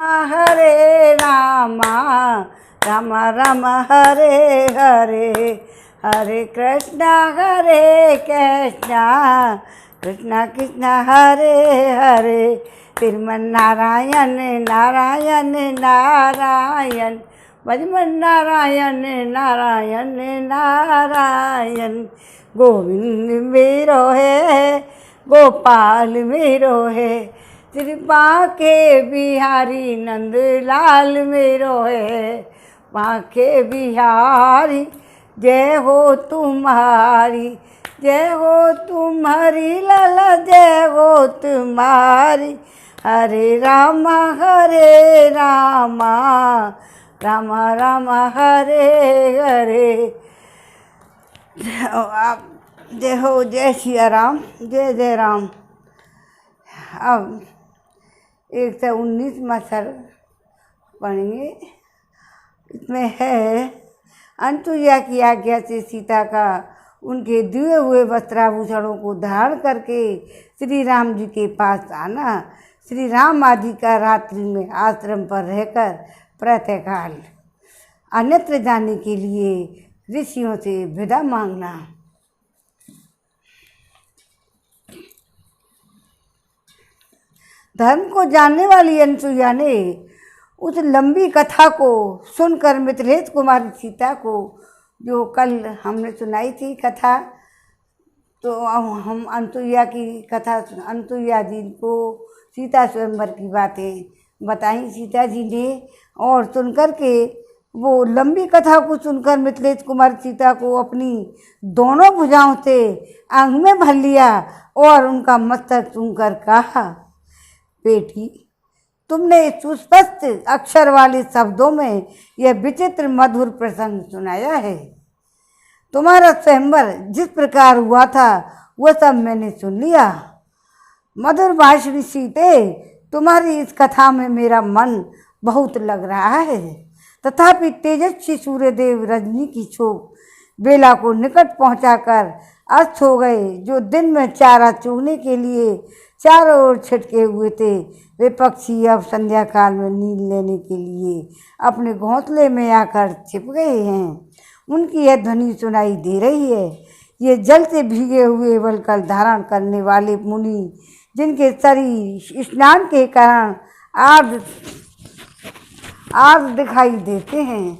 हरे रामा राम राम हरे हरे, हरे कृष्णा कृष्णा कृष्णा हरे हरे। श्रीमन नारायण नारायण नारायण, भजमन नारायण नारायण नारायण। गोविंद मेरो है गोपाल मेरो है, कृपा के बिहारी नंद लाल मेरो है। बांके बिहारी जय हो तुम्हारी, जय हो तुम्हारी लाला जय हो तुम्हारी। हरे रामा राम राम हरे हरे। आप जय हो, जय सिया राम, जय जय राम। अब 119वां सर्ग पढ़ेंगे। इसमें है अनुसुईया की आज्ञा से सीता का उनके दिए हुए वस्त्राभूषणों को धारण करके श्री राम जी के पास आना, श्री राम आदि का रात्रि में आश्रम पर रहकर प्रातःकाल अन्यत्र जाने के लिए ऋषियों से विदा मांगना। धर्म को जानने वाली अनुसुईया ने उस लंबी कथा को सुनकर मिथिलेश कुमारी सीता को, जो कल हमने सुनाई थी कथा, तो हम अनुसुईया की कथा, अनुसुईया जी को सीता स्वयंवर की बातें बताई सीता जी ने, और सुनकर के वो लंबी कथा को सुनकर मिथिलेश कुमार सीता को अपनी दोनों भुजाओं से आंख में भर लिया और उनका मस्तक चूमकर कहा, बेटी, तुमने सुस्पष्ट अक्षर वाले शब्दों में यह विचित्र मधुर प्रसंग सुनाया है। तुम्हारा स्वयंवर जिस प्रकार हुआ था वह सब मैंने सुन लिया। मधुर भाषणी सीते, तुम्हारी इस कथा में मेरा मन बहुत लग रहा है। तथापि तेजस्वी सूर्यदेव रजनी की शोक बेला को निकट पहुंचाकर अस्त हो गए। जो दिन में चारा चुगने के लिए चारों ओर छिटके हुए थे, वे पक्षी अब संध्या काल में नींद लेने के लिए अपने घोंसले में आकर छिप गए हैं। उनकी यह ध्वनि सुनाई दे रही है। ये जल से भीगे हुए वलकल धारण करने वाले मुनि, जिनके शरीर स्नान के कारण आर्द्र दिखाई देते हैं,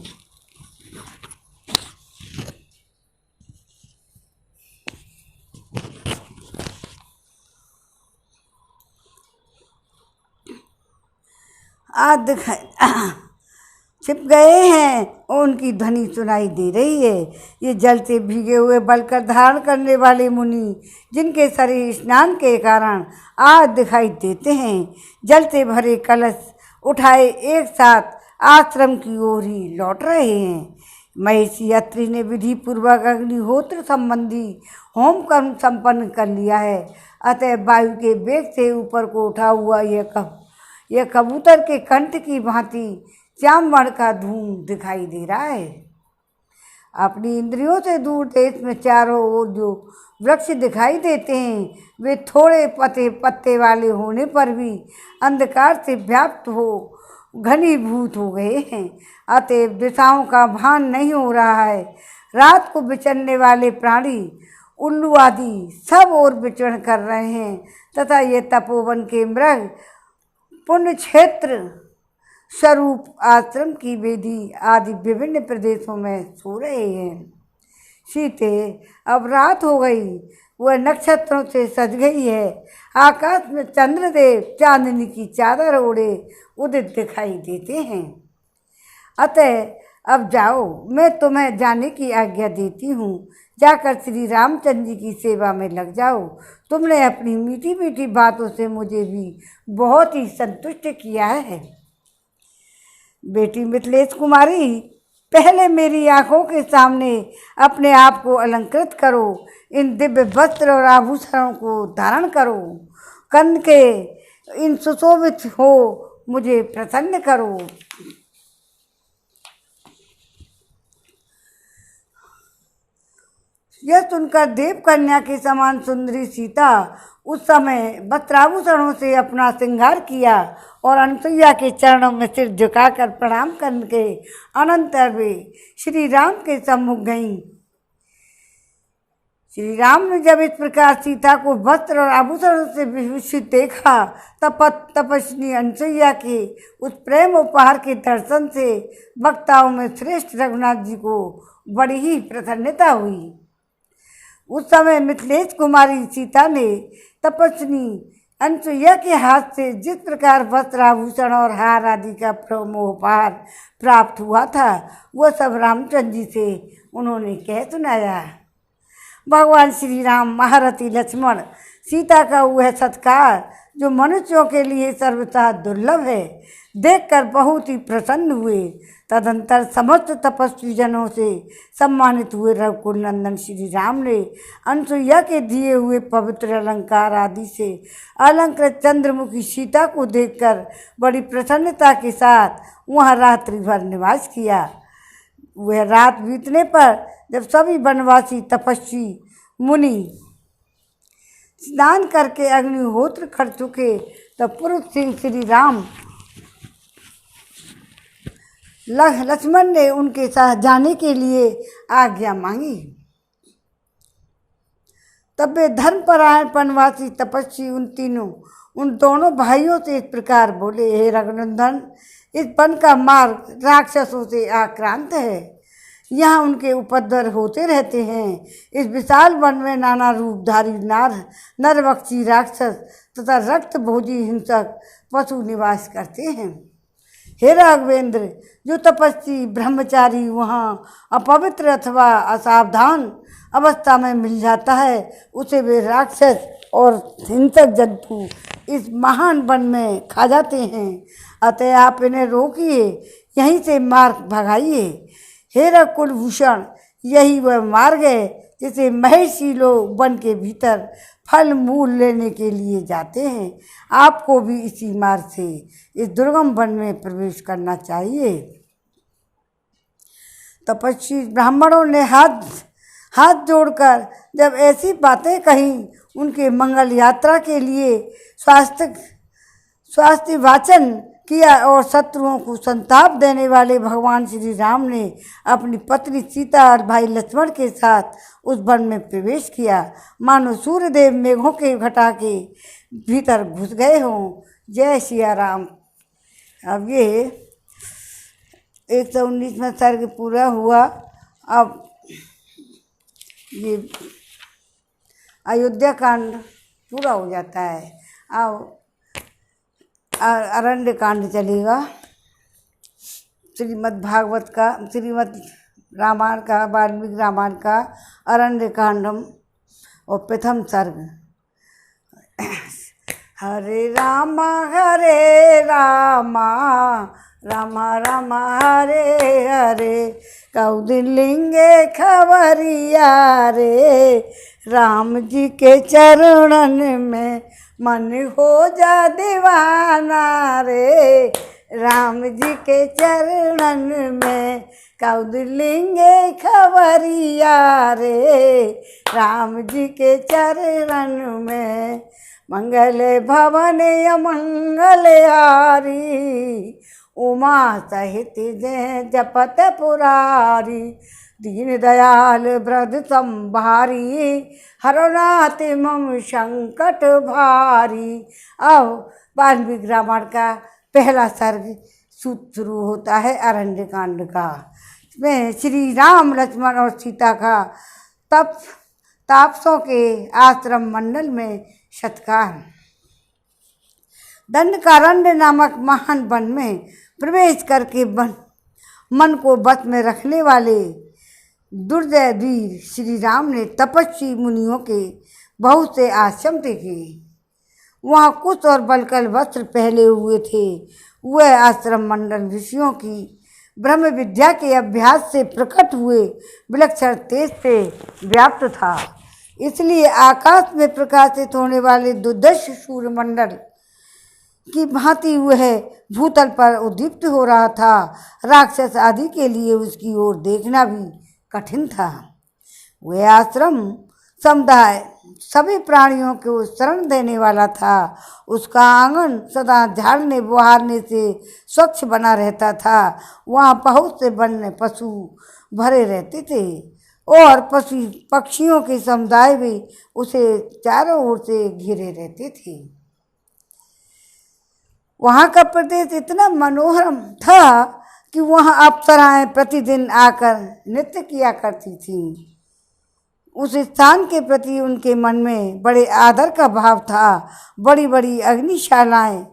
छिप गए हैं और उनकी ध्वनि सुनाई दे रही है। ये जल से भीगे हुए बलकर धारण करने वाले मुनि, जिनके शरीर स्नान के कारण आज दिखाई देते हैं, जल से भरे कलश उठाए एक साथ आश्रम की ओर ही लौट रहे हैं। महिषी अत्रि ने विधि पूर्वक अग्निहोत्र संबंधी होम कर्म संपन्न कर लिया है। अतः वायु के वेग से ऊपर को उठा हुआ यह कबूतर के कंठ की भांति चामवर्ण का धूम दिखाई दे रहा है। अपनी इंद्रियों से दूर देश में चारों ओर जो वृक्ष दिखाई देते हैं, वे थोड़े पत्ते वाले होने पर भी अंधकार से व्याप्त हो घनीभूत हो गए हैं। अतएव दिशाओं का भान नहीं हो रहा है। रात को विचरने वाले प्राणी, उल्लू आदि सब ओर विचरण कर रहे हैं तथा ये तपोवन के मृग पुण्य क्षेत्र स्वरूप आश्रम की वेदी आदि विभिन्न प्रदेशों में सो रहे हैं। सीते, अब रात हो गई, वह नक्षत्रों से सज गई है। आकाश में चंद्रदेव चांदनी की चादर ओढ़े उदित दिखाई देते हैं। अतः अब जाओ, मैं तुम्हें जाने की आज्ञा देती हूँ। जाकर श्री रामचंद्र जी की सेवा में लग जाओ। तुमने अपनी मीठी मीठी बातों से मुझे भी बहुत ही संतुष्ट किया है। बेटी मिथिलेश कुमारी, पहले मेरी आंखों के सामने अपने आप को अलंकृत करो। इन दिव्य वस्त्र और आभूषणों को धारण करो। कंद के इन सुशोभित हो मुझे प्रसन्न करो। यह सुनकर देव कन्या के समान सुंदरी सीता उस समय वस्त्राभूषणों से अपना श्रृंगार किया और अनुसुईया के चरणों में सिर झुकाकर प्रणाम करके अनंतर वे श्री राम के सम्मुख गईं। श्री राम ने जब इस प्रकार सीता को वस्त्र और आभूषणों से विभूषित देखा तब तपस्वी अनुसुईया के उस प्रेम उपहार के दर्शन से वक्ताओं में श्रेष्ठ रघुनाथ जी को बड़ी ही प्रसन्नता हुई। उस समय मिथिलेश कुमारी सीता ने तपस्वी अनुसुईया के हाथ से जिस प्रकार वस्त्र आभूषण और हार आदि का प्रेमोपहार प्राप्त हुआ था वह सब रामचंद्र जी से उन्होंने कह सुनाया। भगवान श्री राम महारथी लक्ष्मण सीता का वह सत्कार जो मनुष्यों के लिए सर्वथा दुर्लभ है देखकर बहुत ही प्रसन्न हुए। तदंतर समस्त तपस्वी जनों से सम्मानित हुए रघुकुल नंदन श्री राम ने अनुसुईया के दिए हुए पवित्र अलंकार आदि से अलंकृत चंद्रमुखी सीता को देखकर बड़ी प्रसन्नता के साथ वहाँ रात्रि भर निवास किया। वह रात बीतने पर जब सभी वनवासी तपस्वी मुनि स्नान करके अग्निहोत्र कर चुके तब पुरुष सिंह श्री राम लक्ष्मण ने उनके साथ जाने के लिए आज्ञा मांगी। तब वे धर्मपरायण वनवासी तपस्वी उन दोनों भाइयों से इस प्रकार बोले, हे रघुनंदन, इस वन का मार्ग राक्षसों से आक्रांत है। यहाँ उनके उपद्रव होते रहते हैं। इस विशाल वन में नाना रूपधारी नरभक्षी राक्षस तथा रक्त भोजी हिंसक पशु निवास करते हैं। हे राघवेंद्र, जो तपस्वी ब्रह्मचारी वहाँ अपवित्र अथवा असावधान अवस्था में मिल जाता है उसे वे राक्षस और हिंसक जंतु इस महान वन में खा जाते हैं। अतः आप इन्हें रोकिए, यहीं से मार्ग भगाइए। हे रघुकुल भूषण, यही वह मार्ग है जिसे महर्षि लोग वन के भीतर फल मूल लेने के लिए जाते हैं। आपको भी इसी मार्ग से इस दुर्गम वन में प्रवेश करना चाहिए। तपस्वी ब्राह्मणों ने हाथ जोड़कर जब ऐसी बातें कही उनके मंगल यात्रा के लिए स्वास्थ्य वाचन किया और शत्रुओं को संताप देने वाले भगवान श्री राम ने अपनी पत्नी सीता और भाई लक्ष्मण के साथ उस वन में प्रवेश किया मानो सूर्यदेव मेघों के घटा के भीतर घुस गए हों। जय सिया राम। अब ये 119वां सर्ग पूरा हुआ। अब ये अयोध्या कांड पूरा हो जाता है। अब अरण्य कांड चलेगा। श्रीमद् भागवत का, श्रीमद् रामायण का, वाल्मीकि रामायण का अरण्य कांडम और प्रथम सर्ग। हरे रामा रामा रामा हरे हरे, कौदिलिंगे खबरिया रे, राम जी के चरणन में मन हो जा दीवाना रे, राम जी के चरणन में कौदिलिंगे खबरिया रे, राम जी के चरणन में मंगल भवन अमंगल हारी, उमा सहित जय जपत पुरारी, दीन दयाल वृद्ध संभारी, हरनाथ मम संकट भारी। अब वाल्मीकि रामायण का पहला सर्ग शुरू होता है अरण्य कांड का। इसमें श्री राम लक्ष्मण और सीता का तापसों के आश्रम मंडल में सत्कार। दंडकारण्य नामक महान वन में प्रवेश करके मन को बस में रखने वाले दुर्जय वीर श्री राम ने तपस्वी मुनियों के बहुत से आश्रम देखे। वहाँ कुश और बलकल वस्त्र पहने हुए थे। वह आश्रम मंडल ऋषियों की ब्रह्म विद्या के अभ्यास से प्रकट हुए विलक्षण तेज से व्याप्त था। इसलिए आकाश में प्रकाशित होने वाले दुर्दश सूर्यमंडल की भांति वह भूतल पर उद्दीप्त हो रहा था। राक्षस आदि के लिए उसकी ओर देखना भी कठिन था। वह आश्रम समुदाय सभी प्राणियों को शरण देने वाला था। उसका आंगन सदा झाड़ने बहारने से स्वच्छ बना रहता था। वहाँ बहुत से वन्य पशु भरे रहते थे और पशु पक्षियों के समुदाय भी उसे चारों ओर से घिरे रहते थे। वहाँ का प्रदेश इतना मनोरम था कि वहाँ अप्सराएं प्रतिदिन आकर नृत्य किया करती थीं। उस स्थान के प्रति उनके मन में बड़े आदर का भाव था। बड़ी बड़ी अग्निशालाएं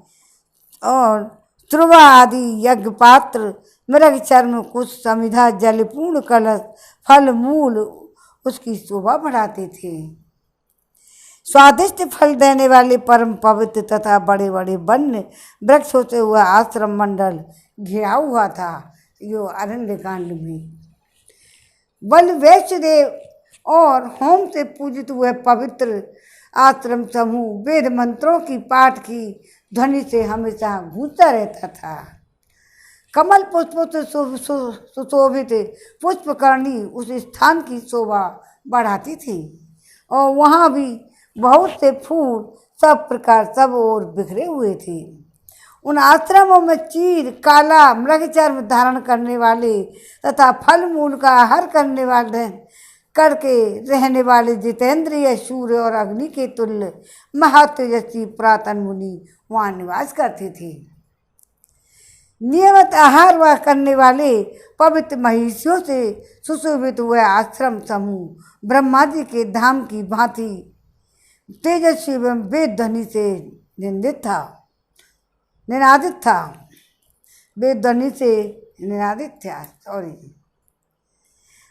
और ध्रुवा आदि यज्ञ पात्र, मृग चर्म, कुछ समिधा, जलपूर्ण कलश, फल मूल उसकी शोभा बढ़ाते थे। स्वादिष्ट फल देने वाले परम पवित्र तथा बड़े बड़े वन्य वृक्षों से हुआ आश्रम मंडल घिरा हुआ था। यो अरण्य कांड में बल वैष्णदेव और होम से पूजित हुए पवित्र आश्रम समूह वेद मंत्रों की पाठ की ध्वनि से हमेशा गूंजता रहता था। कमल पुष्पों से सुशोभित पुष्पकर्णी उस स्थान की शोभा बढ़ाती थी और वहाँ भी बहुत से फूल सब प्रकार सब ओर बिखरे हुए थे। उन आश्रमों में चीर, काला, मृगचर्म धारण करने वाले तथा फल मूल का आहार करके रहने वाले जितेंद्रिय, सूर्य और अग्नि के तुल्य महातेजस्वी पुरातन मुनि वहाँ निवास करते थे। नियमित आहार व करने वाले पवित्र महिषियों से सुशोभित हुए आश्रम समूह ब्रह्मा जी के धाम की भांति तेजस्वी एवं वेद ध्वनि से निनादित था। वेद ध्वनि से निनादित था।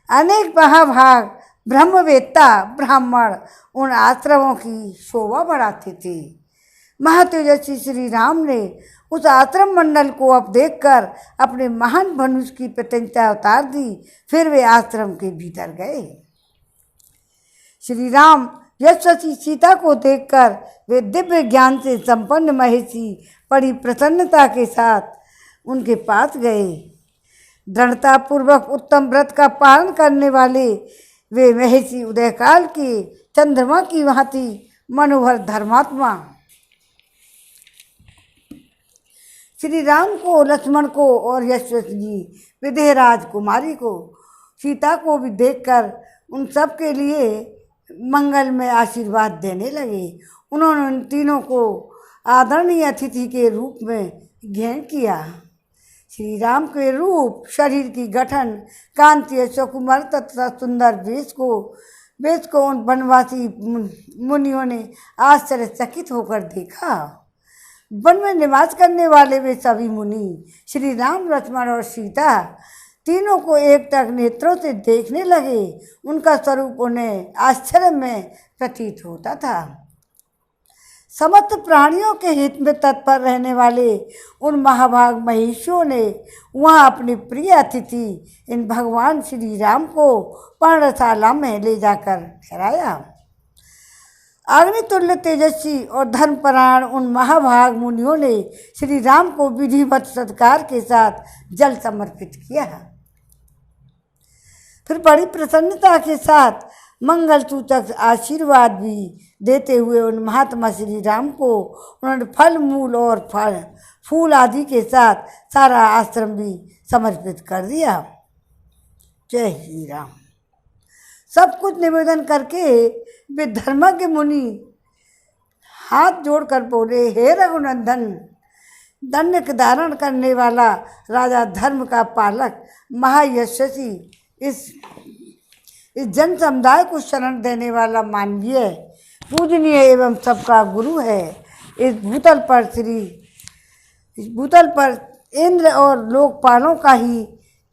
अनेक महाभाग ब्रह्मवेत्ता ब्राह्मण उन आश्रमों की शोभा बढ़ाते थे। महातेजस्वी श्री राम ने उस आश्रम मंडल को अब देखकर अपने महान धनुष की प्रत्यंता उतार दी। फिर वे आश्रम के भीतर गए। श्री राम यशस्वी सीता को देखकर वे दिव्य ज्ञान से संपन्न महिषी बड़ी प्रसन्नता के साथ उनके पास गए। दृढ़ता पूर्वक उत्तम व्रत का पालन करने वाले वे महिषी उदयकाल के चंद्रमा की भांति मनोहर धर्मात्मा श्री राम को, लक्ष्मण को और यशस्वी विदेह राजकुमारी को, सीता को भी देखकर उन सब के लिए मंगल में आशीर्वाद देने लगे। उन्होंने उन तीनों को आदरणीय अतिथि के रूप में ग्रहण किया। श्री राम के रूप, शरीर की गठन, कांति, सुकुमार तथा सुंदर वेश को उन वनवासी मुनियों ने आश्चर्यचकित होकर देखा। वन में निवास करने वाले वे सभी मुनि श्री राम, लक्ष्मण और सीता तीनों को एकटक नेत्रों से देखने लगे। उनका स्वरूप उन्हें आश्चर्य में प्रतीत होता था। समस्त प्राणियों के हित में तत्पर रहने वाले उन महाभाग महिषियों ने वहाँ अपने प्रिय अतिथि इन भगवान श्री राम को पर्णशाला में ले जाकर ठहराया। अग्नितुल्य तेजस्वी और धर्मपरायण उन महाभाग मुनियों ने श्री राम को विधिवत सत्कार के साथ जल समर्पित किया। फिर बड़ी प्रसन्नता के साथ मंगल सूचक आशीर्वाद भी देते हुए उन महात्मा श्री राम को उन्होंने फल मूल और फूल आदि के साथ सारा आश्रम भी समर्पित कर दिया। जय श्री राम। सब कुछ निवेदन करके वे धर्मज्ञ मुनि हाथ जोड़कर बोले, हे रघुनंदन, दंड धारण करने वाला राजा, धर्म का पालक, महायशस्वी, इस जन समुदाय को शरण देने वाला मानवीय, पूजनीय एवं सबका गुरु है। इस भूतल पर इंद्र और लोकपालों का ही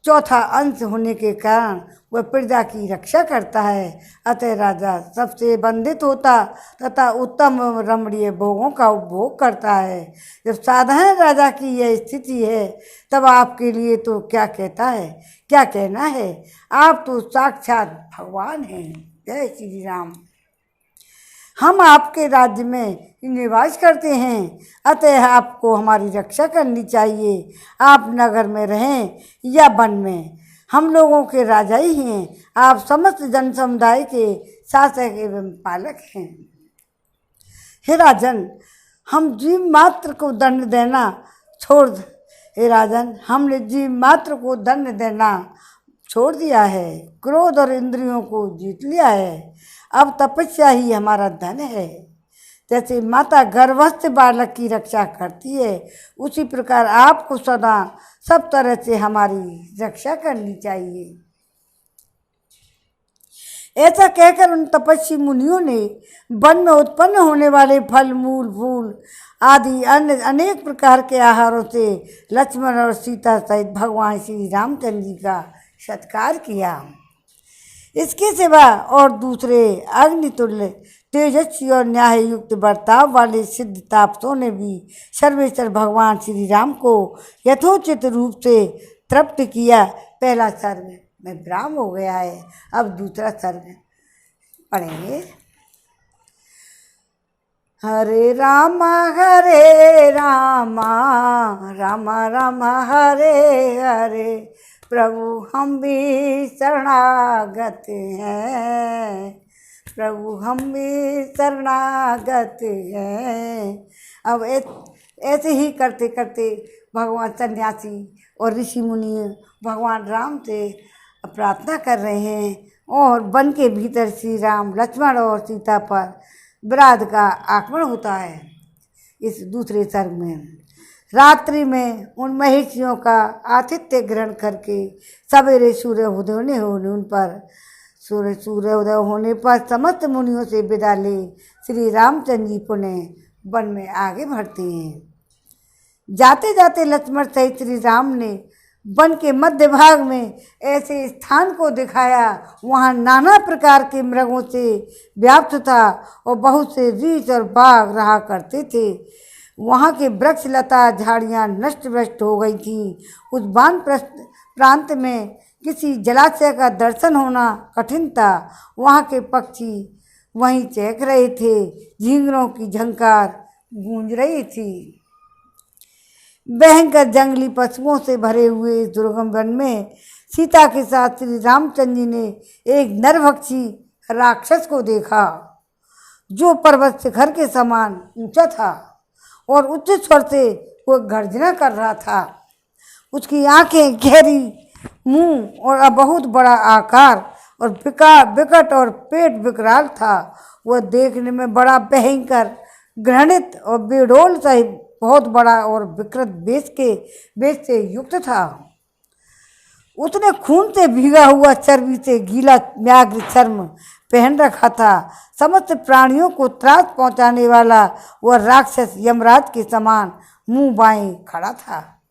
चौथा अंश होने के कारण वह प्रजा की रक्षा करता है। अतः राजा सबसे बंधित होता तथा उत्तम रमणीय भोगों का उपभोग करता है। जब साधारण राजा की यह स्थिति है तब आपके लिए तो क्या कहना है। आप तो साक्षात भगवान हैं। जय श्री राम। हम आपके राज्य में निवास करते हैं, अतः आपको हमारी रक्षा करनी चाहिए। आप नगर में रहें या वन में, हम लोगों के राजा ही हैं, आप समस्त जन समुदाय के शासक एवं पालक हैं। हे राजन, हम जीव मात्र को दंड देना छोड़ हे राजन, हमने जीव मात्र को दंड देना छोड़ दिया है, क्रोध और इंद्रियों को जीत लिया है। अब तपस्या ही हमारा धन है। जैसे माता गर्भस्थ बालक की रक्षा करती है, उसी प्रकार आपको सदा सब तरह से हमारी रक्षा करनी चाहिए। ऐसा कहकर उन तपस्वी मुनियों ने वन में उत्पन्न होने वाले फल, मूल, फूल आदि अन्य अनेक प्रकार के आहारों से लक्ष्मण और सीता सहित भगवान श्री रामचंद्र जी का सत्कार किया। इसके सिवा और दूसरे अग्नितुल्य तेजस्वी और न्याय युक्त बर्ताव वाले सिद्ध तापसों ने भी सर्वेश्वर भगवान श्री राम को यथोचित रूप से तृप्त किया। पहला सर्ग में विराम हो गया है, अब दूसरा सर्ग पढ़ेंगे। हरे रामा राम राम हरे हरे, प्रभु हम भी शरणागत हैं, प्रभु हम भी शरणागत हैं। अब ऐसे ही करते करते भगवान सन्यासी और ऋषि मुनि भगवान राम से प्रार्थना कर रहे हैं और वन के भीतर श्री राम, लक्ष्मण और सीता पर विराध का आक्रमण होता है। इस दूसरे सर्ग में रात्रि में उन महिषियों का आतिथ्य ग्रहण करके सवेरे सूर्योदय होने पर समस्त मुनियों से विदा ले श्री रामचंद्र जी पुनः वन में आगे बढ़ते हैं। जाते जाते लक्ष्मण सहित श्री राम ने वन के मध्य भाग में ऐसे स्थान को दिखाया, वहाँ नाना प्रकार के मृगों से व्याप्त था और बहुत से रीछ और बाघ रहा करते थे। वहाँ के वृक्ष लता झाड़ियाँ नष्ट भ्रष्ट हो गई थीं। उस बान प्रांत में किसी जलाशय का दर्शन होना कठिन था। वहाँ के पक्षी वहीं चहक रहे थे, झींगरों की झंकार गूंज रही थी। भयंकर जंगली पशुओं से भरे हुए दुर्गम वन में सीता के साथ श्री रामचंद्र जी ने एक नरभक्षी राक्षस को देखा, जो पर्वत शिखर के समान ऊंचा था और उच्च स्वर से वो गर्जना कर रहा था। उसकी आंखें गहरी, मुंह और बहुत बड़ा आकार और विकट और पेट विकराल था। वह देखने में बड़ा भयंकर, घृणित और बेडोल सहित बहुत बड़ा और विकृत बेच से युक्त था। उसने खून से भीगा हुआ चर्बी से गीला व्याघ्र चर्म पहन रखा था। समस्त प्राणियों को त्रास पहुंचाने वाला वह राक्षस यमराज के समान मुंह बाएं खड़ा था।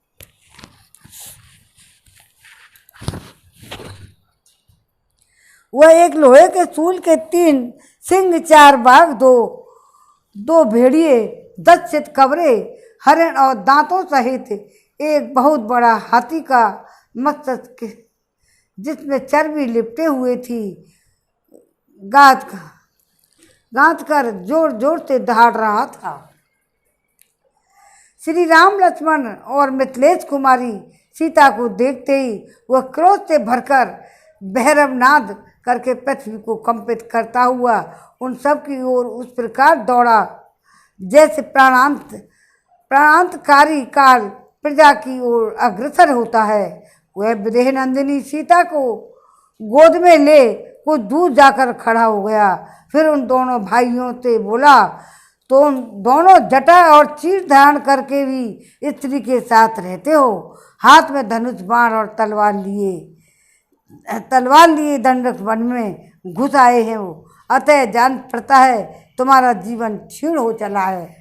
वह एक लोहे के सूल के 3 सिंह, 4 बाघ, दो भेड़िए, 10 चितकबरे, हरिण और दांतों सहित एक बहुत बड़ा हाथी का मस्तक जिसमें चर्बी लिपटे हुए थी गांथ कर जोर जोर से दहाड़ रहा था। श्री राम, लक्ष्मण और मिथिलेश कुमारी सीता को देखते ही वह क्रोध से भरकर भैरवनाद करके पृथ्वी को कंपित करता हुआ उन सब की ओर उस प्रकार दौड़ा जैसे प्राणांतकारी काल प्रजा की ओर अग्रसर होता है। वह विदेह नंदिनी सीता को गोद में ले कुछ दूर जाकर खड़ा हो गया। फिर उन दोनों भाइयों से बोला, तुम दोनों जटा और चीर धारण करके भी स्त्री के साथ रहते हो। हाथ में धनुष, बाण और तलवार लिए दंडक वन में घुस आए हैं वो, अतः जान पड़ता है तुम्हारा जीवन क्षीण हो चला है।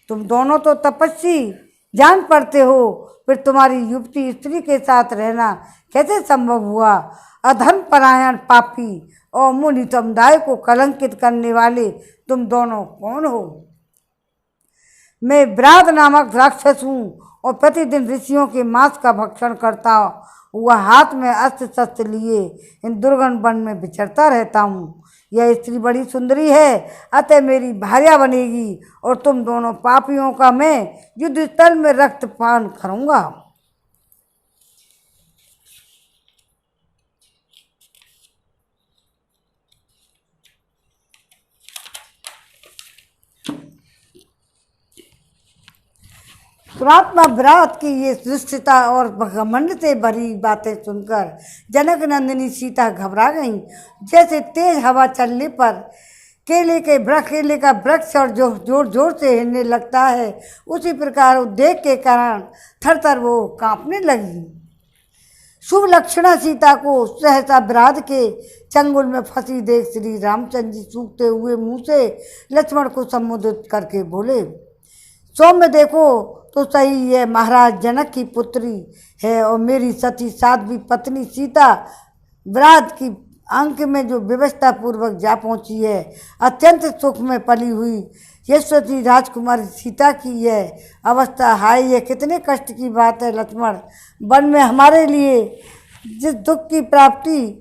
तुम दोनों तो तपस्वी जान पड़ते हो, फिर तुम्हारी युवती स्त्री के साथ रहना कैसे संभव हुआ? अधर्म परायण पापी और मुनि समुदाय को कलंकित करने वाले तुम दोनों कौन हो? मैं विराध नामक राक्षस हूँ और प्रतिदिन ऋषियों के मांस का भक्षण करता हुआ हाथ में अस्त्र शस्त्र लिए इन दुर्गम वन में विचरता रहता हूँ। यह स्त्री बड़ी सुंदरी है, अतः मेरी भार्या बनेगी और तुम दोनों पापियों का मैं युद्ध स्थल में रक्तपान करूँगा। दुरात्मा विराट की ये दुष्टता और घमंड से भरी बातें सुनकर जनक नंदिनी सीता घबरा गईं। जैसे तेज हवा चलने पर केले का वृक्ष और जो जोर जोर से हिलने लगता है, उसी प्रकार उद्वेग के कारण थर वो कांपने लगी। शुभ लक्षणा सीता को सहसा विराट के चंगुल में फंसी देख श्री रामचंद्र जी सूखते हुए मुंह से लक्ष्मण को संबोधित करके बोले, सौम्य देखो तो सही, है महाराज जनक की पुत्री है और मेरी सती साध्वी पत्नी सीता विराट की अंक में जो व्यवस्था पूर्वक जा पहुंची है। अत्यंत सुख में पली हुई यशस्वी राजकुमारी सीता की यह अवस्था, हाय ये कितने कष्ट की बात है लक्ष्मण। वन में हमारे लिए जिस दुख की प्राप्ति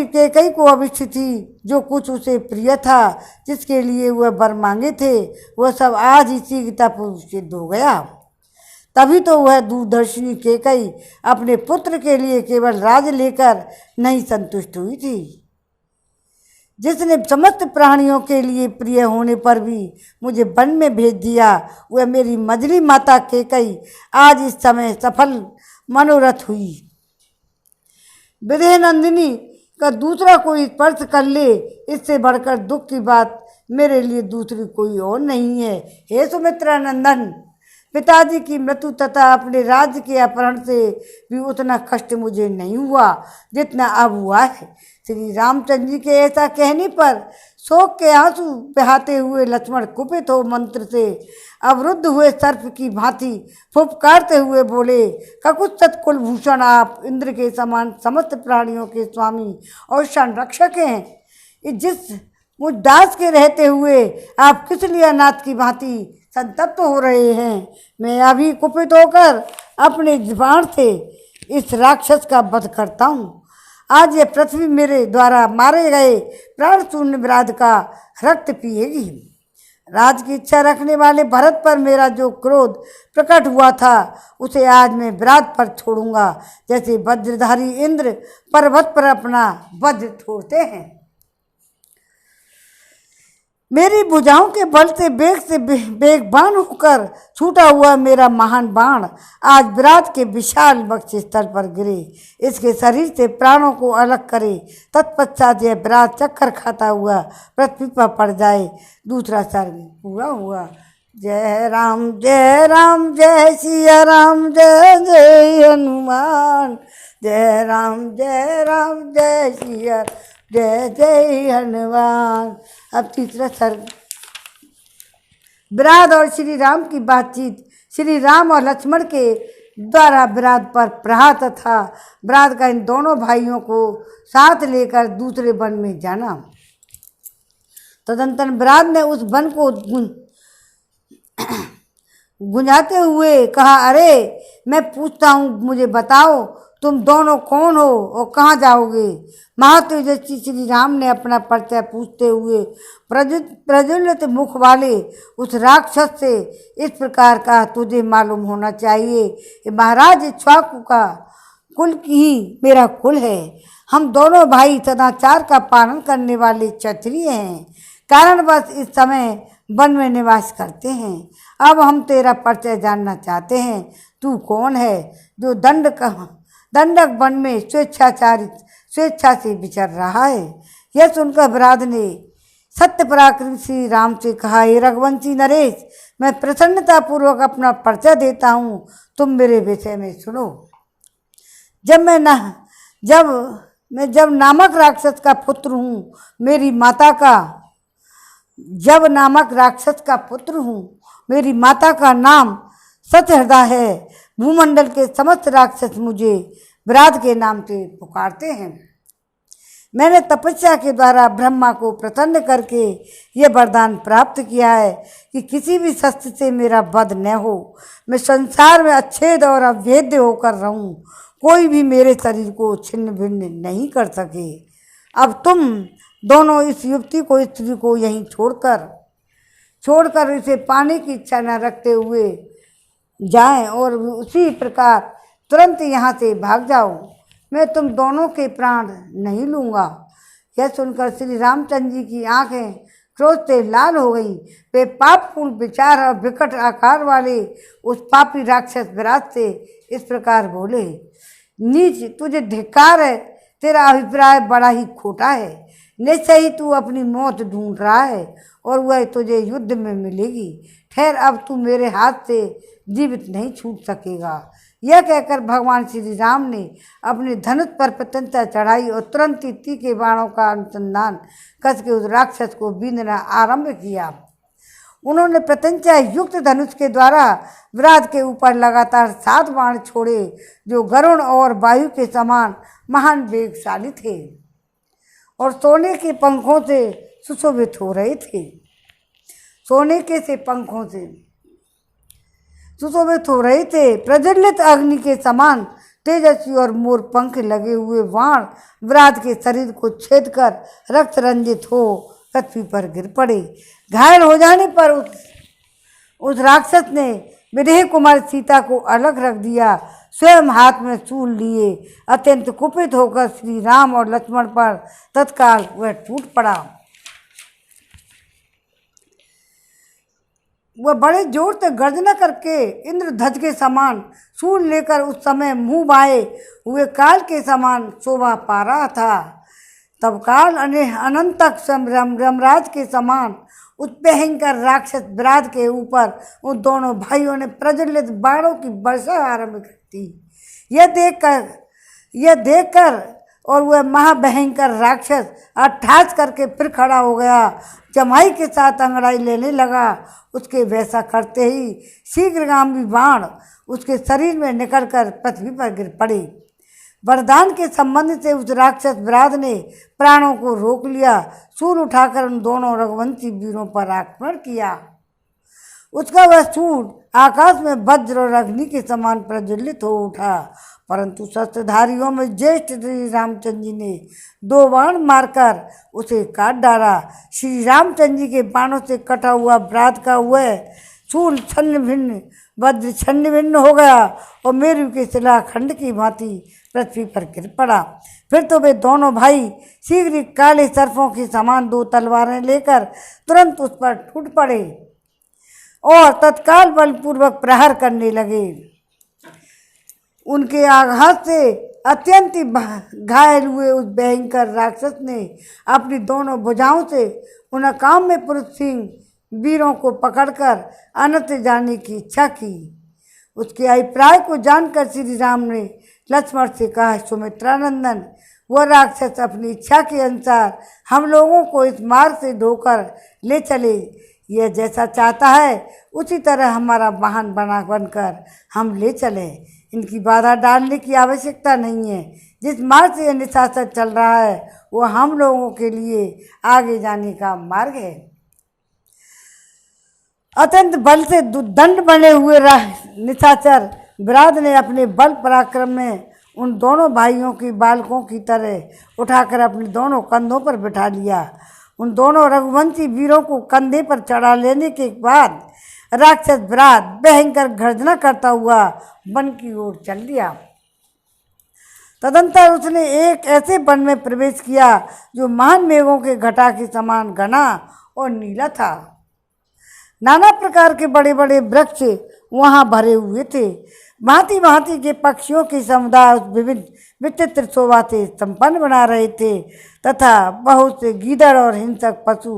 कैकई को अभिष्ट थी, जो कुछ उसे प्रिय था, जिसके लिए वह वर मांगे थे, वह सब आज ही शीघ्रतापूर्वक सिद्ध हो गया। तभी तो वह दूरदर्शिनी कैकई अपने पुत्र के लिए केवल राज लेकर नहीं संतुष्ट हुई थी, जिसने समस्त प्राणियों के लिए प्रिय होने पर भी मुझे वन में भेज दिया, वह मेरी मजली माता कैकई आज इस समय सफल मनोरथ हुई। विदेह नंदिनी का दूसरा कोई स्पर्श कर ले, इससे बढ़कर दुख की बात मेरे लिए दूसरी कोई और नहीं है। हे सुमित्रा नंदन, पिताजी की मृत्यु तथा अपने राज्य के अपहरण से भी उतना कष्ट मुझे नहीं हुआ जितना अब हुआ है। श्री रामचंद्र जी के ऐसा कहने पर शोक के आंसू बहाते हुए लक्ष्मण कुपित हो मंत्र से अवरुद्ध हुए सर्प की भांति फुफकारते हुए बोले, ककुत्सत कुलभूषण, आप इंद्र के समान समस्त प्राणियों के स्वामी और संरक्षक हैं। जिस मुझ दास के रहते हुए आप किस लिए अनाथ की भांति संतप्त हो रहे हैं। मैं अभी कुपित होकर अपने बाण से इस राक्षस का वध करता हूँ। आज ये पृथ्वी मेरे द्वारा मारे गए प्राण शून्य विराट का रक्त पिएगी। राज की इच्छा रखने वाले भरत पर मेरा जो क्रोध प्रकट हुआ था, उसे आज मैं विराट पर छोड़ूंगा, जैसे वज्रधारी इंद्र पर्वत पर अपना वज्र छोड़ते हैं। मेरी भुजाओं के बल से बेगबान होकर छूटा हुआ मेरा महान बाण आज विराट के विशाल वक्ष स्थल पर गिरे, इसके शरीर से प्राणों को अलग करे, तत्पश्चात यह विराट चक्कर खाता हुआ पृथ्वी पर पड़ जाए। दूसरा सर्ग पूरा हुआ। जय राम जय सिया राम, जय जय हनुमान। जय राम जय सिया, जय जय हनुमान। अब तीसरा सर्ग। विराट और श्री राम की बातचीत। श्री राम और लक्ष्मण के द्वारा विराट पर प्रहार तथा विराट का इन दोनों भाइयों को साथ लेकर दूसरे वन में जाना। तदंतर विराट ने उस वन को गुंजाते हुए कहा, अरे मैं पूछता हूँ, मुझे बताओ तुम दोनों कौन हो और कहाँ जाओगे। महातेजस्वी श्री राम ने अपना परिचय पूछते हुए प्रज्वलित मुख वाले उस राक्षस से इस प्रकार कहा, तुझे मालूम होना चाहिए कि महाराज इक्ष्वाकु का कुल ही मेरा कुल है। हम दोनों भाई सदाचार का पालन करने वाले क्षत्रिय हैं, कारणवश इस समय वन में निवास करते हैं। अब हम तेरा परिचय जानना चाहते हैं। तू कौन है जो दंडक वन में स्वेच्छा से विचर रहा है। यह सुनकर विराट ने सत्य पराक्रम श्री राम से कहा, हे रघुवंशी नरेश, मैं प्रसन्नतापूर्वक अपना परिचय देता हूँ, तुम मेरे विषय में सुनो। जब नामक राक्षस का पुत्र हूँ, मेरी माता का नाम सत्यहृदय है। भूमंडल के समस्त राक्षस मुझे विराट के नाम से पुकारते हैं। मैंने तपस्या के द्वारा ब्रह्मा को प्रसन्न करके यह वरदान प्राप्त किया है कि किसी भी शस्त्र से मेरा वध न हो। मैं संसार में अच्छेद और अभेद्य होकर रहूं, कोई भी मेरे शरीर को छिन्न भिन्न नहीं कर सके। अब तुम दोनों इस युवती को, स्त्री को यहीं छोड़कर इसे पाने की इच्छा न रखते हुए जाएं और उसी प्रकार तुरंत यहाँ से भाग जाओ। मैं तुम दोनों के प्राण नहीं लूँगा। यह सुनकर श्री रामचंद्र जी की आंखें क्रोध से लाल हो गई। वे पापपूर्ण विचार और विकट आकार वाले उस पापी राक्षस विराट से इस प्रकार बोले, नीच, तुझे धिक्कार है, तेरा अभिप्राय बड़ा ही खोटा है। निश्चय ही तू अपनी मौत ढूंढ रहा है और वह तुझे युद्ध में मिलेगी। ठहर, अब तू मेरे हाथ से जीवित नहीं छूट सकेगा। यह कहकर भगवान श्री राम ने अपने धनुष पर प्रत्यंता चढ़ाई और तुरंत ही तीखे बाणों का अनुसंधान कस के उस राक्षस को बींधना आरंभ किया। उन्होंने प्रत्यंचा युक्त धनुष के द्वारा विराट के ऊपर लगातार 7 बाण छोड़े, जो गरुण और वायु के समान महान वेगशाली थे और सोने के पंखों से सुशोभित हो रहे थे। सोने के से पंखों से सुशोभित हो रहे थे। प्रज्वलित अग्नि के समान तेजस्वी और मोर पंख लगे हुए बाण विराट के शरीर को छेद कर रक्त रंजित हो पृथ्वी पर गिर पड़े। घायल हो जाने पर उस राक्षस ने विदेह कुमारी सीता को अलग रख दिया। स्वयं हाथ में शूल लिए अत्यंत कुपित होकर श्री राम और लक्ष्मण पर तत्काल वह टूट पड़ा। वह बड़े जोर से गर्जना करके इंद्रध्वज के समान शूल लेकर उस समय मुंह बाए हुए काल के समान शोभा पा रहा था। तब काल अनंत तक यमराज के समान उस भयंकर राक्षस विराट के ऊपर उन दोनों भाइयों ने प्रज्वलित बाणों की वर्षा आरंभ कर दी। यह देखकर और वह महाभयंकर राक्षस अट्ठास करके फिर खड़ा हो गया। जमाई के साथ अंगड़ाई लेने लगा। उसके वैसा करते ही शीघ्रगामी बाण उसके शरीर में निकलकर पृथ्वी पर गिर पड़े। वरदान के संबंध से उस राक्षस विराट ने प्राणों को रोक लिया। शूल उठाकर उन दोनों रघुवंशी वीरों पर आक्रमण किया। उसका वह शूल आकाश में वज्र और अग्नि के समान प्रज्वलित हो उठा, परंतु शस्त्रधारियों में ज्येष्ठ श्री रामचंद्र जी ने 2 बाण मारकर उसे काट डाला। श्री रामचंद्र जी के बाणों से कटा हुआ विराट का वह शूल छन्न भिन्न वज्र छन्न भिन्न हो गया और मेरु के शिलाखंड की भांति पृथ्वी पर गिर पड़ा। फिर तो वे दोनों भाई शीघ्र ही काले सर्पों के समान 2 तलवारें लेकर तुरंत उस पर टूट पड़े और तत्काल बलपूर्वक प्रहार करने लगे। उनके आघात से अत्यंत घायल हुए उस भयंकर राक्षस ने अपनी दोनों भुजाओं से उन अकाम में पुरुष सिंह वीरों को पकड़कर अनंत जाने की इच्छा की। उसके अभिप्राय को जानकर श्री राम ने लक्ष्मण से कहा, सुमित्रानंदन, वह राक्षस अपनी इच्छा के अनुसार हम लोगों को इस मार्ग से ढोकर ले चले। यह जैसा चाहता है उसी तरह हमारा वाहन बनकर हम ले चले। इनकी बाधा डालने की आवश्यकता नहीं है। जिस मार्ग से यह निशाचर चल रहा है वो हम लोगों के लिए आगे जाने का मार्ग है। अत्यंत बल से दंड बने हुए निशाचर विराट ने अपने बल पराक्रम में उन दोनों भाइयों की बालकों की तरह उठाकर अपने दोनों कंधों पर बिठा लिया। उन दोनों रघुवंशी वीरों को कंधे पर चढ़ा लेने के बाद राक्षस विराट भयंकर गर्जना करता हुआ वन की ओर चल दिया। तदंतर उसने एक ऐसे वन में प्रवेश किया जो महान मेघों के घटा के समान घना और नीला था। नाना प्रकार के बड़े बड़े वृक्ष वहाँ भरे हुए थे। भांति भांति के पक्षियों के समुदाय उस विविध विचित्र शोभा से संपन्न बना रहे थे तथा बहुत से गीदड़ और हिंसक पशु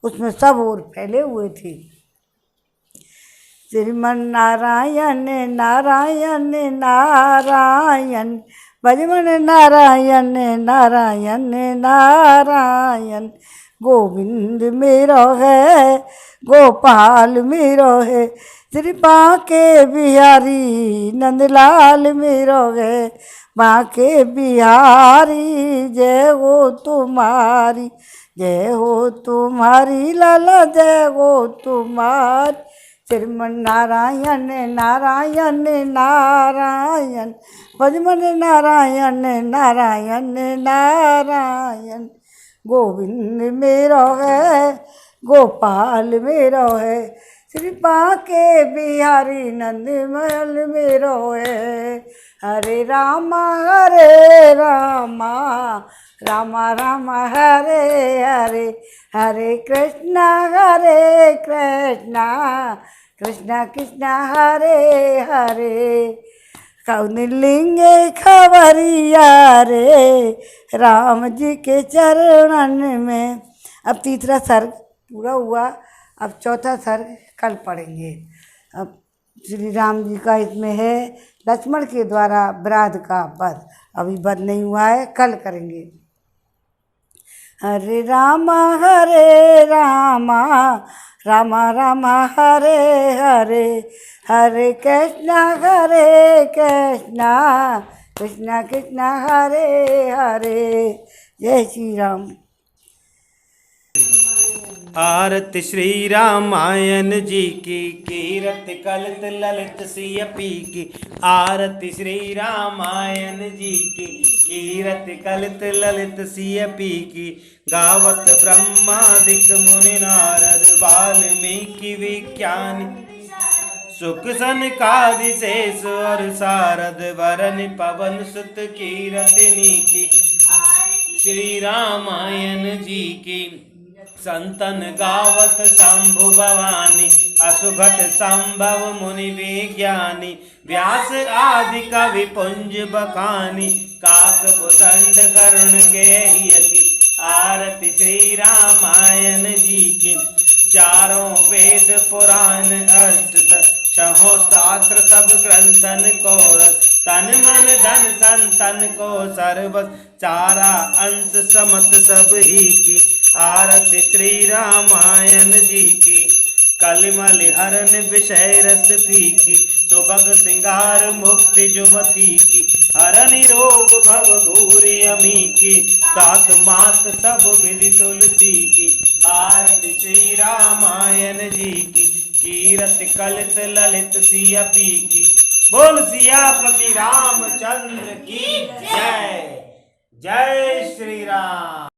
उसमें सब ओर फैले हुए थे। श्रीमन नारायण नारायण नारायण, भजमन नारायण नारायण नारायण, गोविंद मेरो है गोपाल मेरो है, श्री बांके बिहारी नंदलाल मेरो है, बांके बिहारी जय हो तुम्हारी, जय हो तुम्हारी लाला जय हो तुम्हारी। श्रीमन नारायण नारायण नारायण, भजमन नारायण नारायण नारायण, गोविंद मेरो है गोपाल मेरो है, श्री बांके बिहारी नंदमल मेरो है। हरे रामा रामा रामा हरे हरे, हरे कृष्णा कृष्णा कृष्णा हरे हरे। कौन लिंगे खबरिया रे राम जी के चरणन में। अब तीसरा सर्ग पूरा हुआ, अब चौथा सर्ग कल पढ़ेंगे। अब श्री राम जी का इसमें है लक्ष्मण के द्वारा व्राध का वध, अभी वध नहीं हुआ है, कल करेंगे। हरे रामा रामा रामा हरे हरे, हरे कृष्णा कृष्णा कृष्णा हरे हरे। जय श्री राम। आरती श्री रामायण जी की, कीरति कलित ललित सिय पी की। आरती श्री रामायण जी की, कीरति कलित ललित सिय पी की। गावत ब्रह्मादिक मुनि नारद, वाल्मीकि विज्ञानी। सुख सनकादि शेष और सारद, वरन पवन सुत कीरति की। श्री रामायण जी की संतन गावत शंभु भवानी, असुघट संभव मुनि विज्ञानी। व्यास आदि कवि पुंज बखानी, काक भुजंड करुण के यकी। आरती श्री रामायण जी की, चारों वेद पुराण छहों शास्त्र सब ग्रंथन को। तन मन धन संतन को सर्व, चारा अंश समत सब ही की। आरती श्री रामायण जी की, कलिमल हरन विषय रस फीकी। सुबग सिंगार मुक्ति जुमती की, हरन रोग भव भूरि अमी की। तात मात सब विधि तुलसी की। आरती श्री रामायण जी की, कीरति कलित ललित सिय पी की। बोल सियापति रामचंद्र की जय। जय श्री राम।